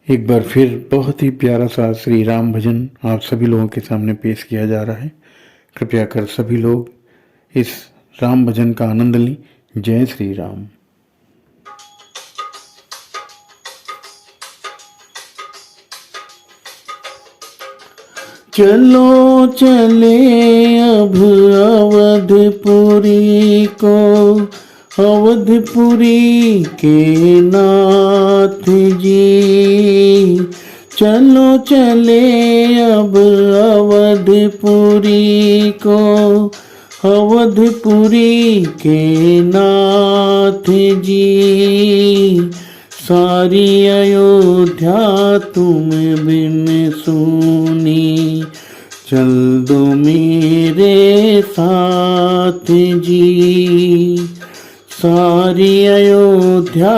एक बार फिर बहुत ही प्यारा सा श्री राम भजन आप सभी लोगों के सामने पेश किया जा रहा है। कृपया कर सभी लोग इस राम भजन का आनंद लें। जय श्री राम। चलो चले अब अवधपुरी को, अवधपुरी के नाथ जी। चलो चले अब अवधपुरी को, अवधपुरी के नाथ जी। सारी अयोध्या तुम बिन सुनी, चल दो मेरे साथ जी। सारी अयोध्या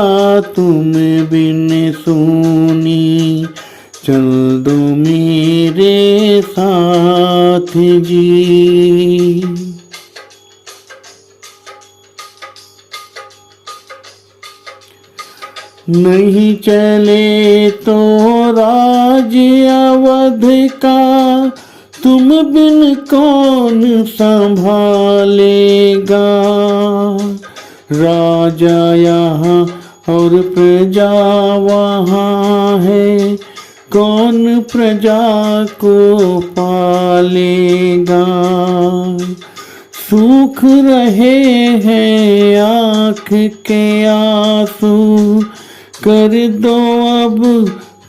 तुम बिन सुनी, चल दो मेरे साथ जी। नहीं चले तो राज अवध का, तुम बिन कौन संभालेगा। राजा यहाँ और प्रजा वहाँ है, कौन प्रजा को पालेगा। सूख रहे हैं आँख के आंसू, कर दो अब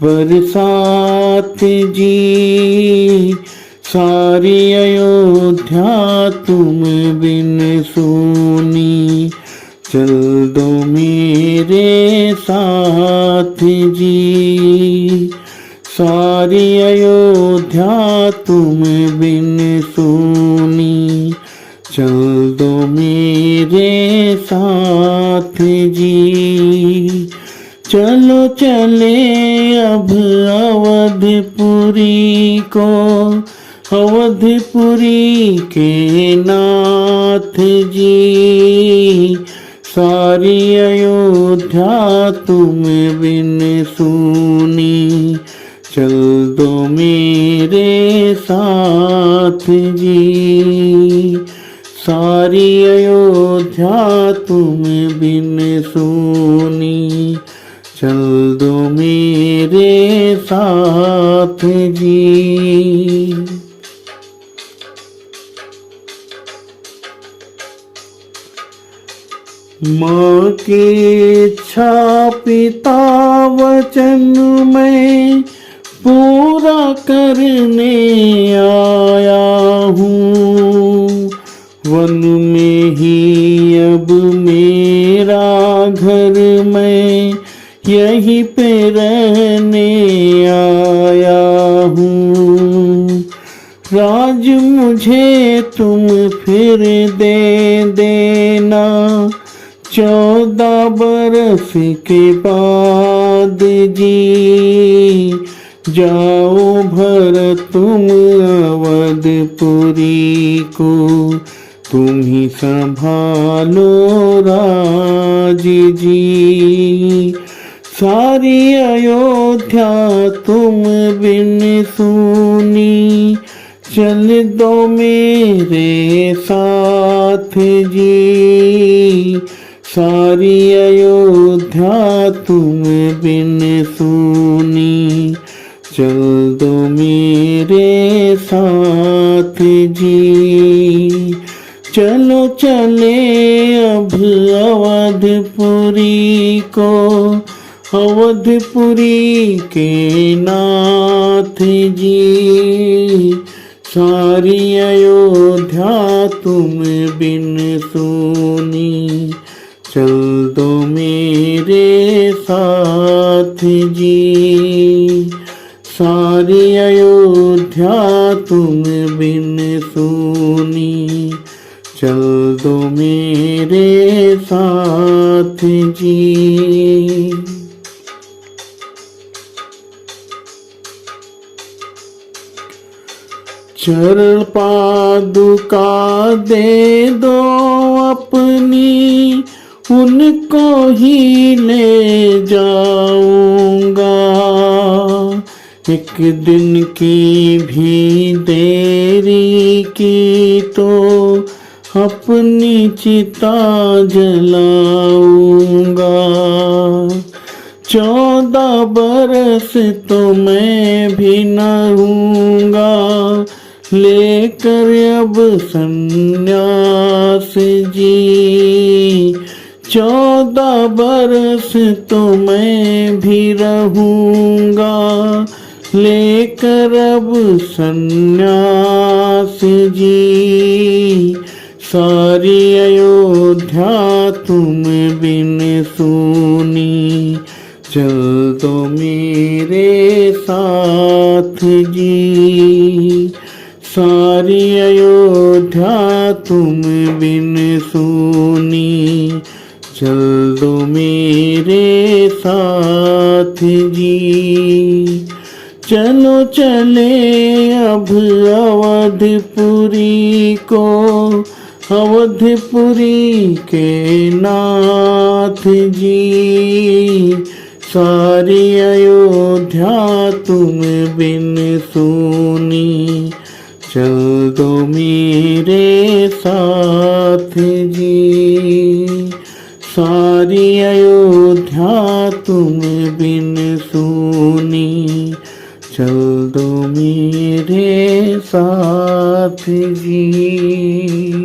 बरसात जी। सारी अयोध्या तुम बिन सुनी, चल दो मेरे साथ जी। सारी अयोध्या तुम बिन सुनी, चल दो मेरे साथ जी। चलो चले अब अवधपुरी को, अवधपुरी के नाथ जी। सारी अयोध्या तुम बिन सुनी, चल दो मेरे साथ जी। सारी अयोध्या तुम बिन सुनी, चल दो मेरे साथ जी। माँ की इच्छा पिता वचन में पूरा करने आया हूँ। वन में ही अब मेरा घर, मैं यहीं पे रहने आया हूँ। राज मुझे तुम फिर दे देना, 14 बरस के बाद जी। जाओ भरत तुम अवधपुरी को, तुम ही संभालो राज जी। सारी अयोध्या तुम बिन सुनी, चल दो मेरे साथ जी। सारी अयोध्या तुम बिन सुनी, चल दो मेरे साथ जी। चलो चले अब अवधपुरी को, अवधपुरी के नाथ जी। सारी अयोध्या तुम बिन सुनी, चल दो मेरे साथ जी। सारी अयोध्या तुम बिन सुनी, चल दो मेरे साथ जी। चरण पादुका दे दो अपनी, उनको ही ले जाऊंगा। एक दिन की भी देरी की तो अपनी चिता जलाऊंगा। 14 बरस तो मैं भी न रहूंगा, लेकर अब संन्यास जी। 14 बरस तो मैं भी रहूंगा, लेकर अब संन्यास जी। सारी अयोध्या तुम बिन सुनी, चल दो मेरे साथ जी। सारी अयोध्या तुम बिन सुनी, चल दो मेरे साथ जी। चलो चले अब अवधपुरी को, अवधपुरी के नाथ जी। सारी अयोध्या तुम बिन सुनी, चल दो मेरे साथ जी। सारी अयोध्या तुम बिन सुनी, चल दो मेरे साथ जी।